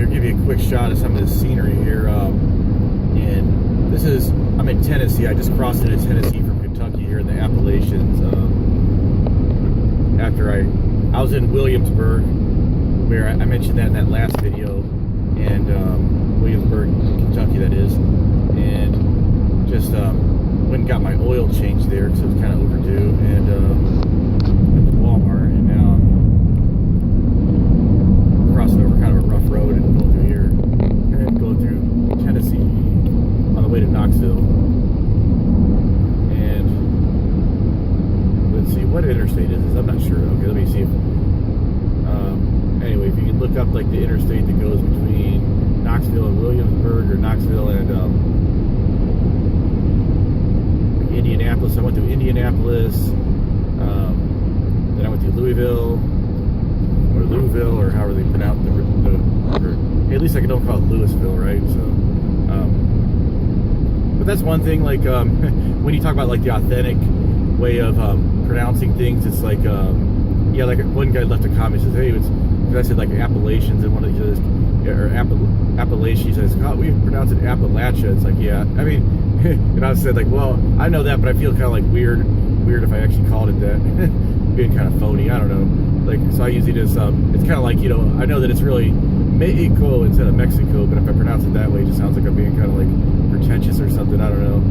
to give you a quick shot of some of the scenery here. And this is, I'm in Tennessee. I just crossed into Tennessee from Kentucky here in the Appalachians. After I was in Williamsburg, where I mentioned that in that last video, and Williamsburg, Kentucky, that is, and just went and got my oil changed there because it was kind of overdue, and at the Walmart, and now I'm crossing over kind of a rough road and going through here, and going through Tennessee on the way to Knoxville. And let's see, what interstate is this? I'm not sure. Okay, let me see if anyway, if you can look up like the interstate that goes between Knoxville and Williamsburg, or Knoxville and Indianapolis. I went through Indianapolis, then I went through Louisville, or however they pronounce or hey, at least I don't call it Louisville, right? So, but that's one thing. Like when you talk about like the authentic way of pronouncing things, it's like yeah, like one guy left a comment, says, hey, it's, because I said like Appalachians, and one of these or Appalachian says, God, we pronounce it Appalachia. It's like, yeah, I mean, and I said like, well, I know that, but I feel kind of like weird if I actually called it that. Being kind of phony, I don't know. Like, so I use it as it's kind of like, you know, I know that it's really Mexico instead of Mexico, but if I pronounce it that way, it just sounds like I'm being kind of like pretentious or something. I don't know.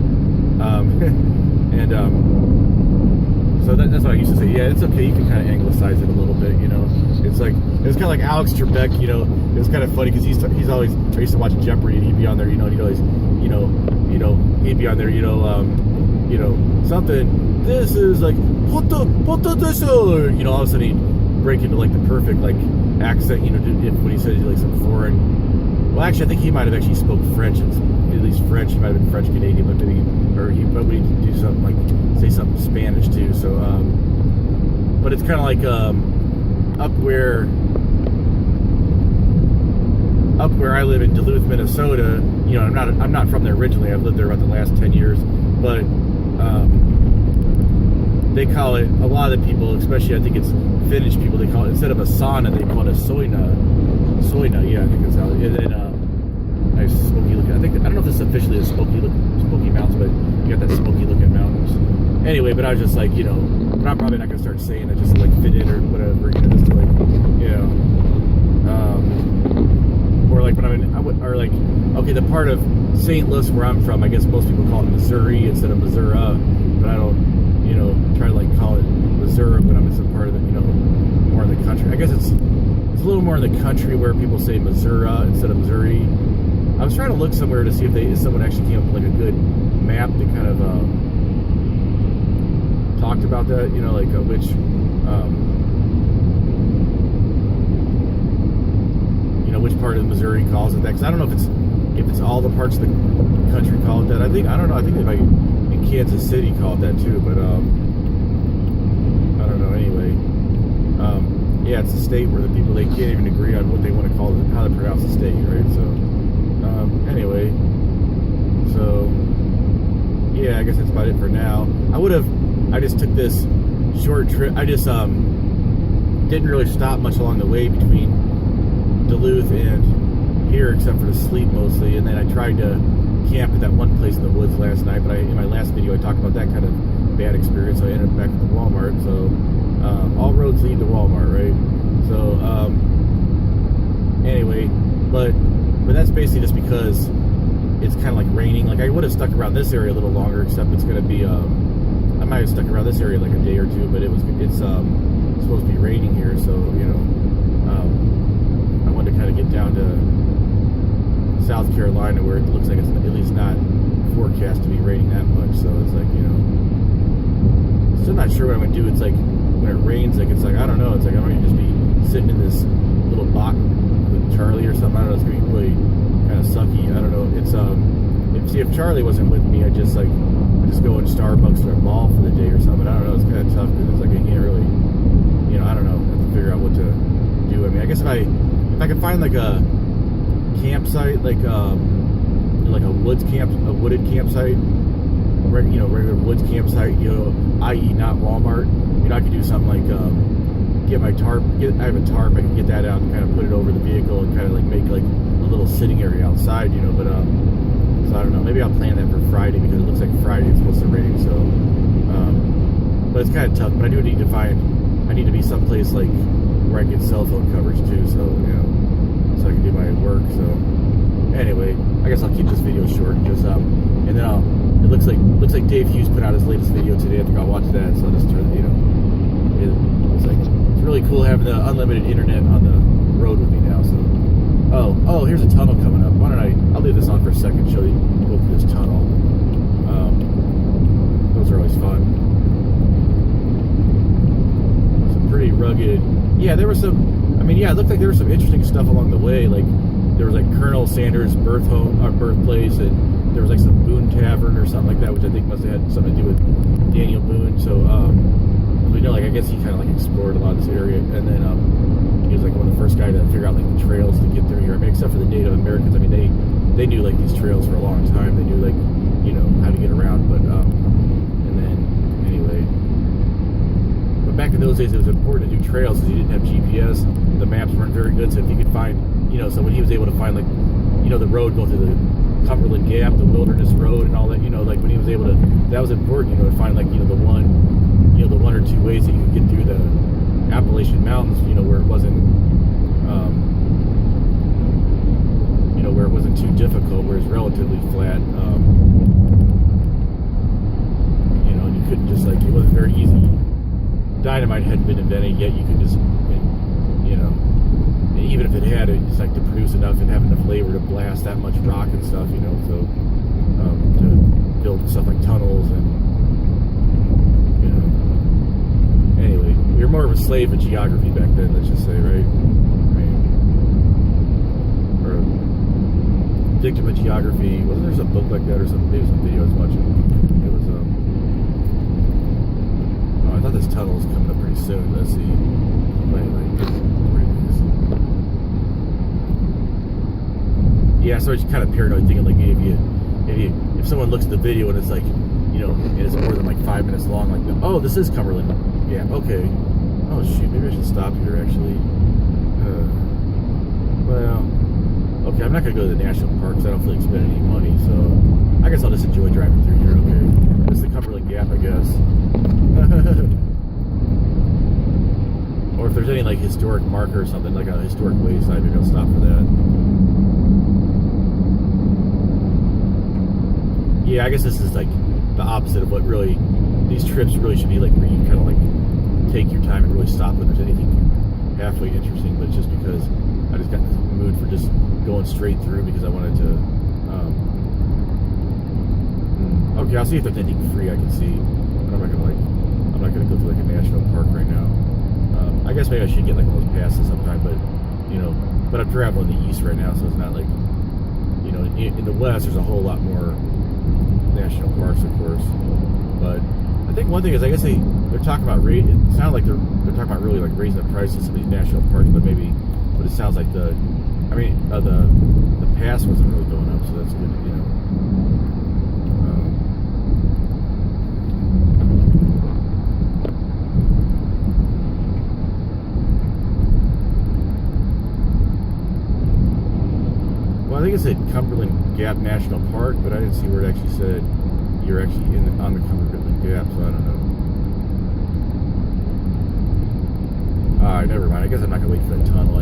And so that's what I used to say. Yeah, it's okay. You can kind of anglicize it a little bit, you know. It's like, it was kind of like Alex Trebek, you know. It was kind of funny because he's always, I used to watch Jeopardy, and he'd be on there, you know, and he'd always, you know, he'd be on there, you know, something. This is like what this, or, you know, all of a sudden he'd break into like the perfect like accent, you know, when he said like some foreign. Well, actually, I think he might have actually spoke French, at least French. He might have been French Canadian, but maybe, or he probably do something like say something Spanish too. So, but it's kind of like up where I live in Duluth, Minnesota. You know, I'm not from there originally. I've lived there about the last 10 years, but they call it, a lot of the people, especially I think it's Finnish people, they call it, instead of a sauna, they call it a soina. Yeah, I think that's how. And then nice smoky looking. I don't know if this is officially a Smoky Mountains, but you got that smoky looking mountains. Anyway, but I was just like, you know, but I'm probably not gonna start saying that just to like fit in or whatever, you know, just to like, you know, or like when or like, okay, the part of St. Louis where I'm from, I guess most people call it Missouri instead of Missouri, but I don't, you know, try to like call it Missouri when I'm in some part of it, you know, more in the country. I guess it's a little more in the country where people say Missouri instead of Missouri. I was trying to look somewhere to see if someone actually came up with like a good map that kind of talked about that, you know, like which you know, which part of Missouri calls it that, because I don't know if it's all the parts of the country call it that. I don't know, I think they might in Kansas City call it that too, but I don't know. Anyway, yeah, it's a state where the people, they can't even agree on what they want to call it, how to pronounce the state, right? So anyway, so yeah, I guess that's about it for now. I just took this short trip. I just didn't really stop much along the way between Duluth and here, except for to sleep mostly. And then I tried to camp at that one place in the woods last night, but in my last video I talked about that kind of bad experience, so I ended up back at the Walmart. So all roads lead to Walmart, right? So anyway, but that's basically just because it's kind of like raining. Like I would have stuck around this area a little longer, except it's going to be I might have stuck around this area like a day or two, but it's supposed to be raining here, so you know, I wanted to kind of get down to South Carolina where it looks like it's at least not forecast to be raining that much. So it's like, you know, still not sure what I'm gonna do. It's like when it rains, like it's like, I don't know, it's like I don't even just be sitting in this little box with Charlie or something. I don't know, it's gonna be really kind of sucky. I don't know. It's if Charlie wasn't with me, I'd just go in Starbucks or a mall for the day or something. I don't know, it's kind of tough because it's like I can't really, you know, I don't know, I have to figure out what to do. I mean, I guess if I could find like a campsite, like a wooded campsite, you know, regular woods campsite, you know, i.e. not Walmart, you know, I could do something like get my tarp. I have a tarp. I can get that out and kind of put it over the vehicle and kind of like make like a little sitting area outside, you know. But so I don't know. Maybe I'll plan that for Friday because it looks like Friday it's supposed to rain. So, but it's kind of tough. But I do need to find. I need to be someplace like where I get cell phone coverage too. So you know, so I can do my work. So anyway, I guess I'll keep this video short because and then it looks like Dave Hughes put out his latest video today. I think I'll watch that. So I'll just turn, you know, it's like it's really cool having the unlimited internet on the road with me now. So oh, here's a tunnel coming up. Why don't I'll leave this on for a second. Show you go through this tunnel. Those are always fun. Some pretty rugged. Yeah, there was some. I mean, yeah, it looked like there was some interesting stuff along the way. Like there was like Colonel Sanders' birthplace, and there was like some Boone Tavern or something like that, which I think must have had something to do with Daniel Boone. So you know, like I guess he kind of like explored a lot of this area, and then he was like one of the first guys to figure out like the trails to get through here. I mean, except for the Native Americans. I mean, they knew like these trails for a long time. They knew like, you know, how to get around. But and then anyway, but back in those days, it was important to do trails because you didn't have GPS. The maps weren't very good, so if you could find, you know, so when he was able to find like, you know, the road going through the Cumberland Gap, the Wilderness Road, and all that, you know, like when he was able to, that was important, you know, to find like, you know, the one or two ways that you could get through the Appalachian Mountains, you know, where it wasn't, you know, where it wasn't too difficult, where it's relatively flat, you know, and you couldn't just like, it wasn't very easy. Dynamite hadn't been invented yet. You could just, you know, even if it had, it's like to produce enough and have enough labor to blast that much rock and stuff, you know, so to build stuff like tunnels and, you know, anyway, you're more of a slave of geography back then, let's just say, right? I mean, or a victim of geography. Wasn't there some book like that or some, maybe some video I was watching? It was, I thought this tunnel was coming up pretty soon. Let's see. Yeah, so I was kind of paranoid thinking like if someone looks at the video and it's like, you know, and it's more than like 5 minutes long, like, oh, this is Cumberland. Yeah, okay. Oh shoot, maybe I should stop here actually. Well, okay, I'm not gonna go to the national parks. I don't feel like spending any money, so I guess I'll just enjoy driving through here. Okay, it's the Cumberland Gap, I guess. Or if there's any like historic marker or something, like a historic wayside, maybe I'll stop for that. Yeah, I guess this is like the opposite of what really these trips really should be like, where you kind of like take your time and really stop when there's anything halfway interesting. But just because I just got in the mood for just going straight through because I wanted to. Okay, I'll see if there's anything free I can see. But I'm not gonna go through like a national park right now. I guess maybe I should get like one of those passes sometime, but you know, but I'm traveling the east right now, so it's not like, you know, in the west there's a whole lot more national parks, of course. But I think one thing is, I guess they're talking about it sounds like they're talking about really like raising the prices of some of these national parks, but it sounds like the pass wasn't really going up, so that's good, you know. Well, I think it said Cumberland Gap National Park, but I didn't see where it actually said you're actually on the Cumberland Gap, so I don't know. Alright, never mind. I guess I'm not going to wait for that tunnel.